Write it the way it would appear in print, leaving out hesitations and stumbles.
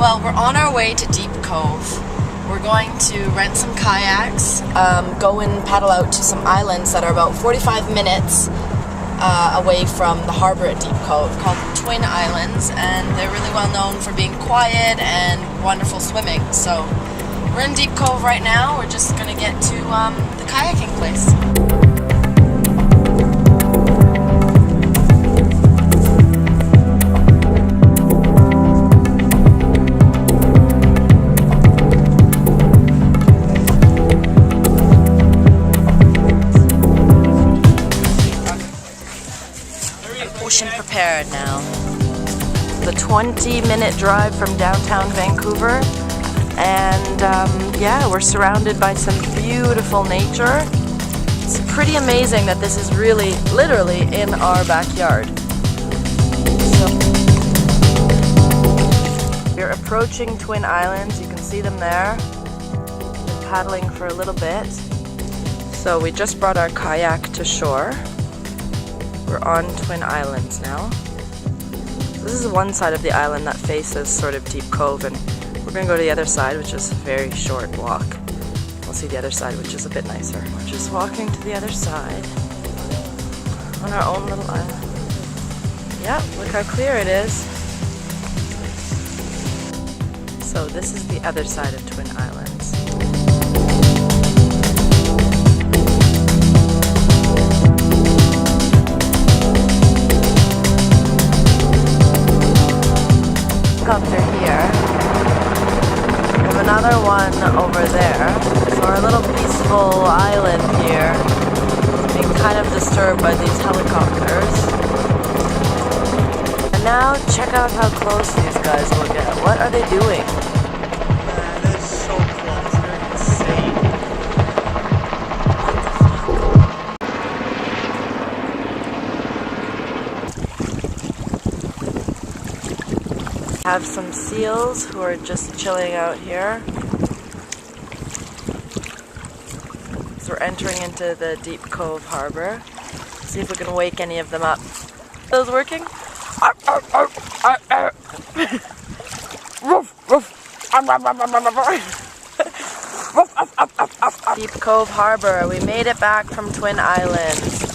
Well, we're on our way to Deep Cove. We're going to rent some kayaks, go and paddle out to some islands that are about 45 minutes away from the harbor at Deep Cove, called Twin Islands, and they're really well known for being quiet and wonderful swimming. So we're in Deep Cove right now. We're just going to get to the kayaking place. Ocean prepared now. The 20-minute drive from downtown Vancouver, and yeah, we're surrounded by some beautiful nature. It's pretty amazing that this is really, literally in our backyard. So, we're approaching Twin Islands. You can see them there. Been paddling for a little bit. So we just brought our kayak to shore. We're on Twin Islands now. This is one side of the island that faces sort of Deep Cove, and we're going to go to the other side, which is a very short walk. We'll see the other side, which is a bit nicer. We're just walking to the other side on our own little island. Yeah, look how clear it is. So this is the other side of Twin Islands. Helicopter here. We have another one over there. So our little peaceful island here is being kind of disturbed by these helicopters. And now check out how close these guys will get. What are they doing? Man, they're so close. They're insane. Have some seals who are just chilling out here. So we're entering into the Deep Cove harbor. See if we can wake any of them up. Are those working? Deep Cove harbor. We made it back from Twin Islands.